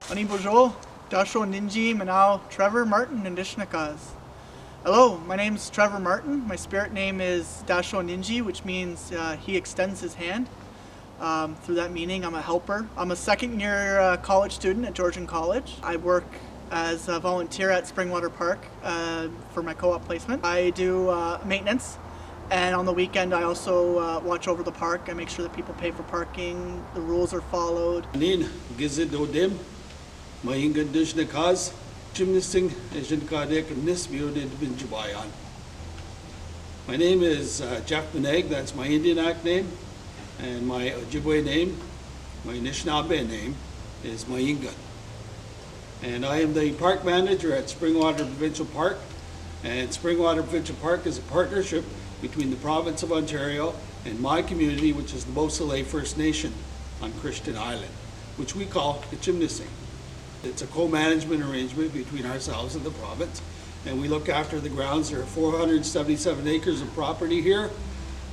Ani Beausoleil, Dasho Ninji, Manao, Trevor Martyn, and Dishnakas. Hello, my name is Trevor Martyn. My spirit name is Dasho Ninji, which means he extends his hand. Through that meaning, I'm a helper. I'm a second year college student at Georgian College. I work as a volunteer at Springwater Park for my co-op placement. I do maintenance, and on the weekend I also watch over the park. I make sure that people pay for parking, the rules are followed. My name is Jeff Monague, that's my Indian Act name, and my Ojibwe name, my Anishinaabe name is Monague. And I am the park manager at Springwater Provincial Park, and Springwater Provincial Park is a partnership between the province of Ontario and my community, which is the Beausoleil First Nation on Christian Island, which we call Kachimnising. It's a co-management arrangement between ourselves and the province, and we look after the grounds. There are 477 acres of property here,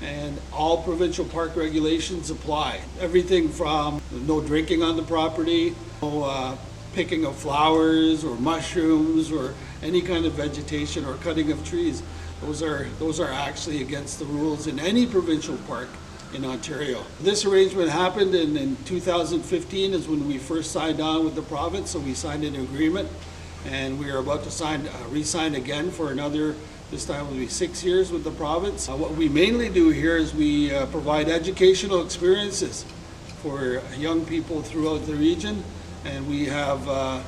and all provincial park regulations apply. Everything from no drinking on the property, no picking of flowers or mushrooms or any kind of vegetation or cutting of trees. Those are actually against the rules in any provincial park in Ontario. This arrangement happened in 2015 is when we first signed on with the province, so we signed an agreement, and we are about to re-sign again for another, this time will be 6 years with the province. What we mainly do here is we provide educational experiences for young people throughout the region, and we have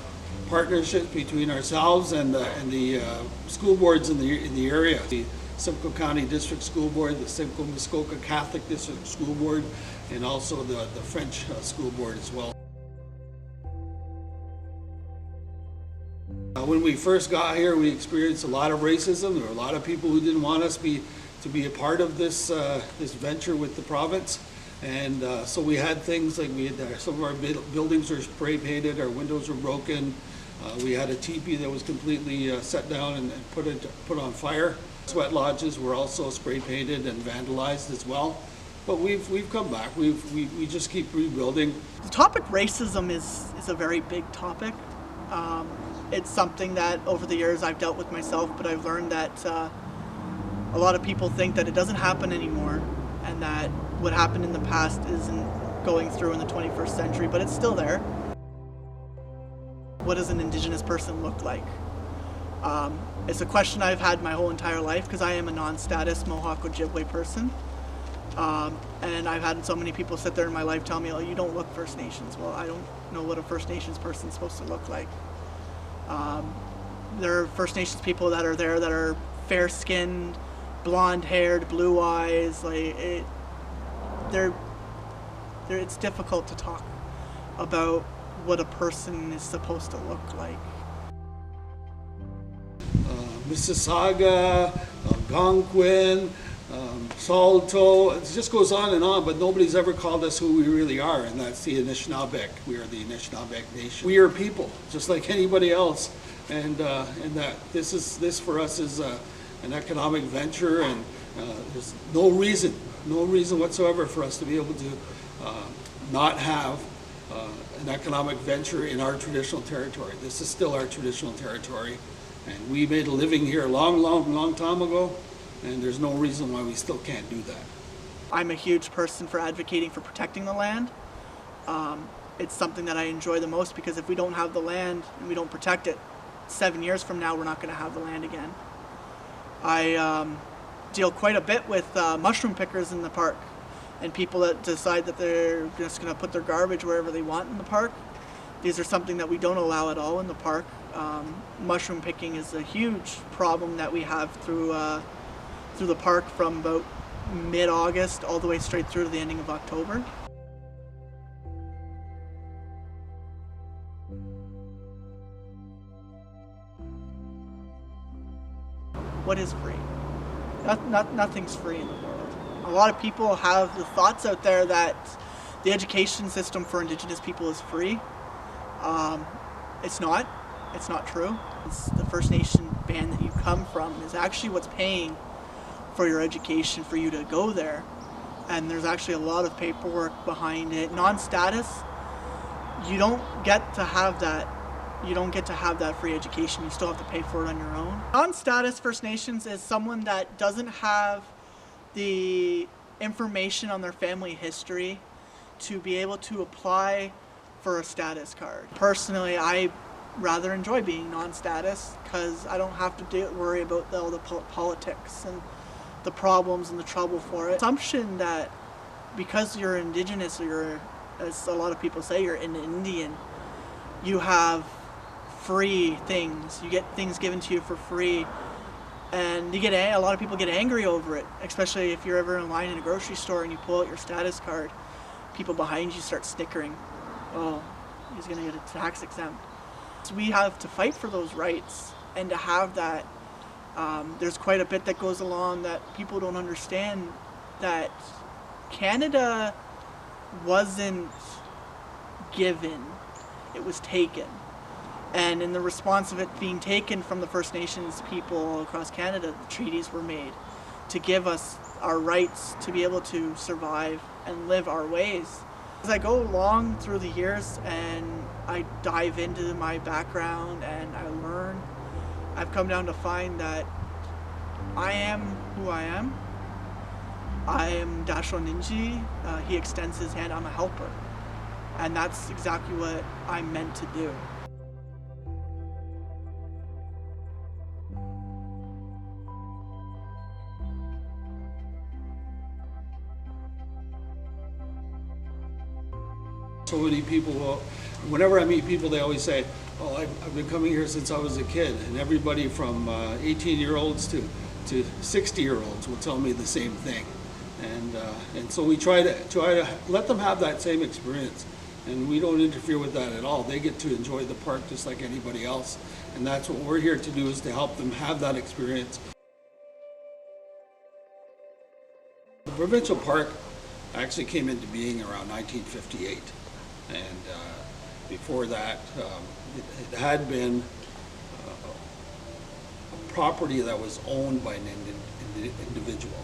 partnerships between ourselves and the school boards in the area. The Simcoe County District School Board, the Simcoe Muskoka Catholic District School Board, and also the French School Board as well. When we first got here, we experienced a lot of racism. There were a lot of people who didn't want us to be a part of this venture with the province. And so we had things like some of our buildings were spray painted, our windows were broken. We had a teepee that was completely set down and put on fire. Sweat lodges were also spray painted and vandalized as well. But we've come back. We just keep rebuilding. The topic racism is a very big topic. It's something that over the years I've dealt with myself, but I've learned that a lot of people think that it doesn't happen anymore, and that what happened in the past isn't going through in the 21st century, but it's still there. What does an Indigenous person look like? It's a question I've had my whole entire life because I am a non-status Mohawk Ojibwe person. And I've had so many people sit there in my life tell me, oh, you don't look First Nations. Well, I don't know what a First Nations person's supposed to look like. There are First Nations people that are there that are fair-skinned, blonde-haired, blue eyes. It's difficult to talk about what a person is supposed to look like. Mississauga, Algonquin, Salto, it just goes on, but nobody's ever called us who we really are, and that's the Anishinaabe. We are the Anishinaabe Nation. We are people, just like anybody else, and that this for us is an economic venture, and there's no reason whatsoever for us to be able to not have an economic venture in our traditional territory. This is still our traditional territory, and we made a living here a long time ago, and there's no reason why we still can't do that. I'm a huge person for advocating for protecting the land. It's something that I enjoy the most, because if we don't have the land and we don't protect it, 7 years from now we're not going to have the land again. I deal quite a bit with mushroom pickers in the park, and people that decide that they're just going to put their garbage wherever they want in the park. These are something that we don't allow at all in the park. Mushroom picking is a huge problem that we have through the park from about mid-August all the way straight through to the ending of October. What is free? Nothing's free in the world. A lot of people have the thoughts out there that the education system for Indigenous people is free. It's not. It's not true. It's the First Nation band that you come from is actually what's paying for your education for you to go there. And there's actually a lot of paperwork behind it. Non-status, you don't get to have that. You don't get to have that free education. You still have to pay for it on your own. Non-status First Nations is someone that doesn't have the information on their family history to be able to apply for a status card. Personally, I rather enjoy being non-status because I don't have to worry about all the politics and the problems and the trouble for it. Assumption that because you're Indigenous, or you're, as a lot of people say, you're an Indian, you have free things. You get things given to you for free, and a lot of people get angry over it, especially if you're ever in line in a grocery store and you pull out your status card. People behind you start snickering. Oh, he's gonna get a tax exempt. So we have to fight for those rights, and to have that, there's quite a bit that goes along that people don't understand, that Canada wasn't given, it was taken. And in the response of it being taken from the First Nations people across Canada, the treaties were made to give us our rights to be able to survive and live our ways. As I go along through the years and I dive into my background and I learn, I've come down to find that I am who I am. I am Dasho Ninji. He extends his hand, I'm a helper. And that's exactly what I'm meant to do. So many people, whenever I meet people, they always say, oh, I've been coming here since I was a kid. And everybody from 18-year-olds to 60-year-olds will tell me the same thing. And so we try to let them have that same experience. And we don't interfere with that at all. They get to enjoy the park just like anybody else. And that's what we're here to do, is to help them have that experience. The Provincial Park actually came into being around 1958. And before that, it had been a property that was owned by an individual.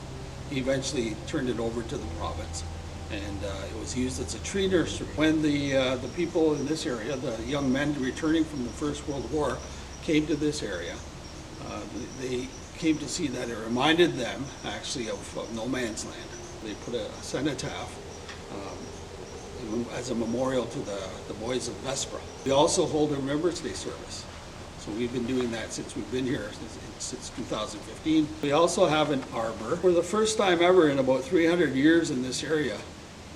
He eventually turned it over to the province, and it was used as a tree nursery. When the people in this area, the young men returning from the First World War, came to this area, they came to see that it reminded them actually of no man's land. They put a cenotaph as a memorial to the boys of Vespra. We also hold a Remembrance Day service. So we've been doing that since we've been here, since 2015. We also have an arbor. For the first time ever in about 300 years in this area,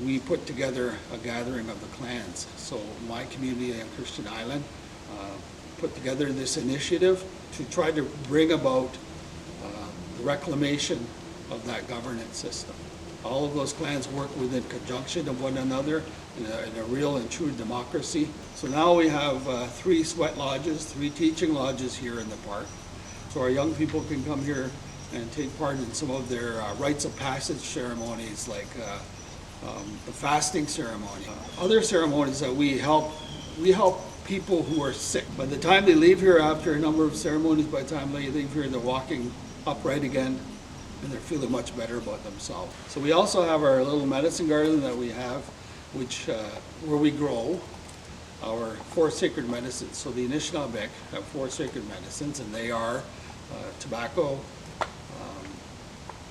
we put together a gathering of the clans. So my community on Christian Island put together this initiative to try to bring about the reclamation of that governance system. All of those clans work within conjunction of one another in a real and true democracy. So now we have 3 sweat lodges, 3 teaching lodges here in the park. So our young people can come here and take part in some of their rites of passage ceremonies, like the fasting ceremony. Other ceremonies that we help people who are sick. By the time they leave here, after a number of ceremonies, by the time they leave here, they're walking upright again, and they're feeling much better about themselves. So we also have our little medicine garden that we have, where we grow our 4 sacred medicines. So the Anishinaabe have 4 sacred medicines, and they are tobacco,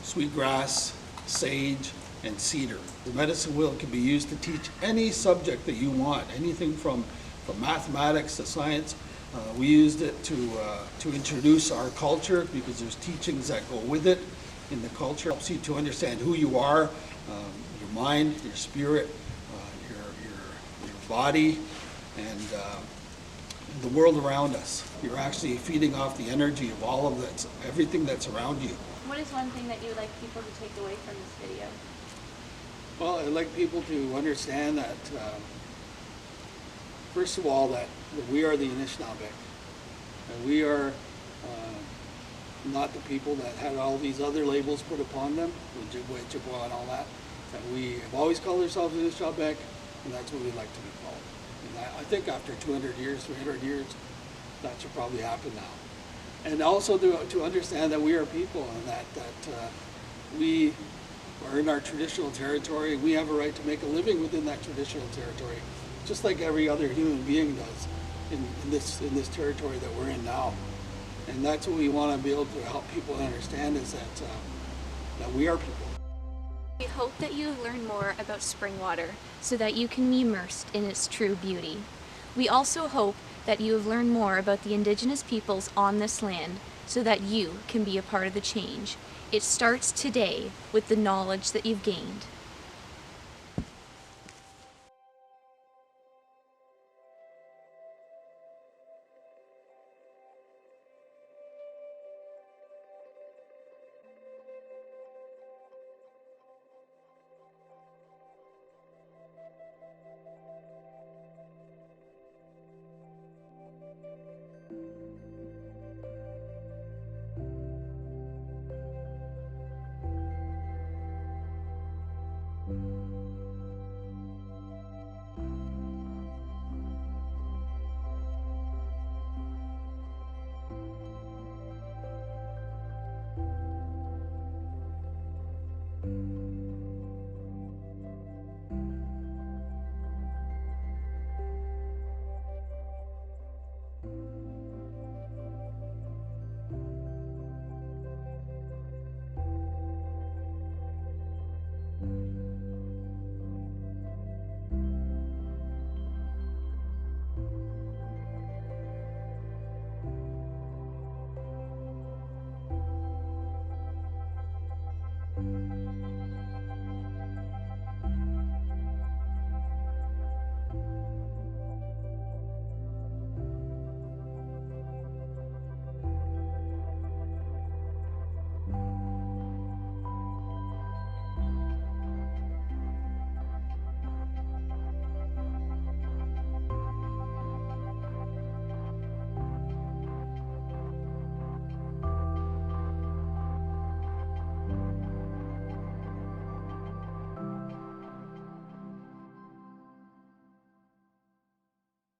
sweetgrass, sage, and cedar. The medicine wheel can be used to teach any subject that you want, anything from mathematics to science. We used it to introduce our culture, because there's teachings that go with it in the culture. It helps you to understand who you are, your mind, your spirit, your body, and the world around us. You're actually feeding off the energy of all of that, everything that's around you. What is one thing that you would like people to take away from this video? Well, I'd like people to understand that, first of all, that we are the Anishinaabe, and we are not the people that had all these other labels put upon them, Ojibwe, Chippewa, and all that. That we have always called ourselves Anishinaabe, and that's what we'd like to be called. And I think after 200 years, 300 years, that should probably happen now. And also to understand that we are people, and that we are in our traditional territory. We have a right to make a living within that traditional territory. just like every other human being does in this territory that we're in now. And that's what we want to be able to help people understand, is that we are people. We hope that you have learned more about Springwater so that you can be immersed in its true beauty. We also hope that you have learned more about the Indigenous peoples on this land so that you can be a part of the change. It starts today with the knowledge that you've gained.